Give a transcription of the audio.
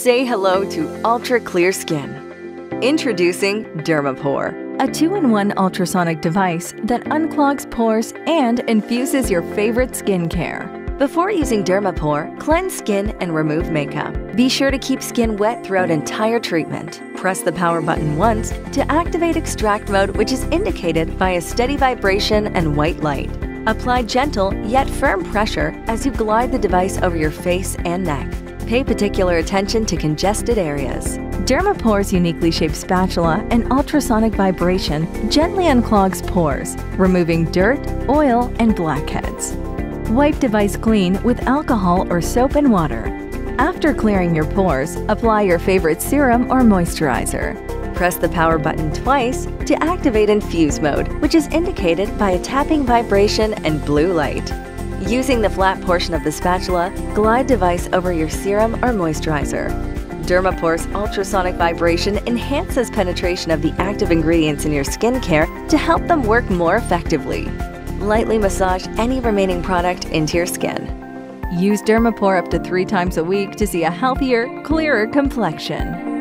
Say hello to ultra clear skin. Introducing Dermapore, a 2-in-1 ultrasonic device that unclogs pores and infuses your favorite skincare. Before using Dermapore, cleanse skin and remove makeup. Be sure to keep skin wet throughout entire treatment. Press the power button once to activate extract mode, which is indicated by a steady vibration and white light. Apply gentle yet firm pressure as you glide the device over your face and neck. Pay particular attention to congested areas. Dermapore's uniquely shaped spatula and ultrasonic vibration gently unclogs pores, removing dirt, oil, and blackheads. Wipe device clean with alcohol or soap and water. After clearing your pores, apply your favorite serum or moisturizer. Press the power button twice to activate infuse mode, which is indicated by a tapping vibration and blue light. Using the flat portion of the spatula, glide device over your serum or moisturizer. Dermapore's ultrasonic vibration enhances penetration of the active ingredients in your skincare to help them work more effectively. Lightly massage any remaining product into your skin. Use Dermapore up to 3 times a week to see a healthier, clearer complexion.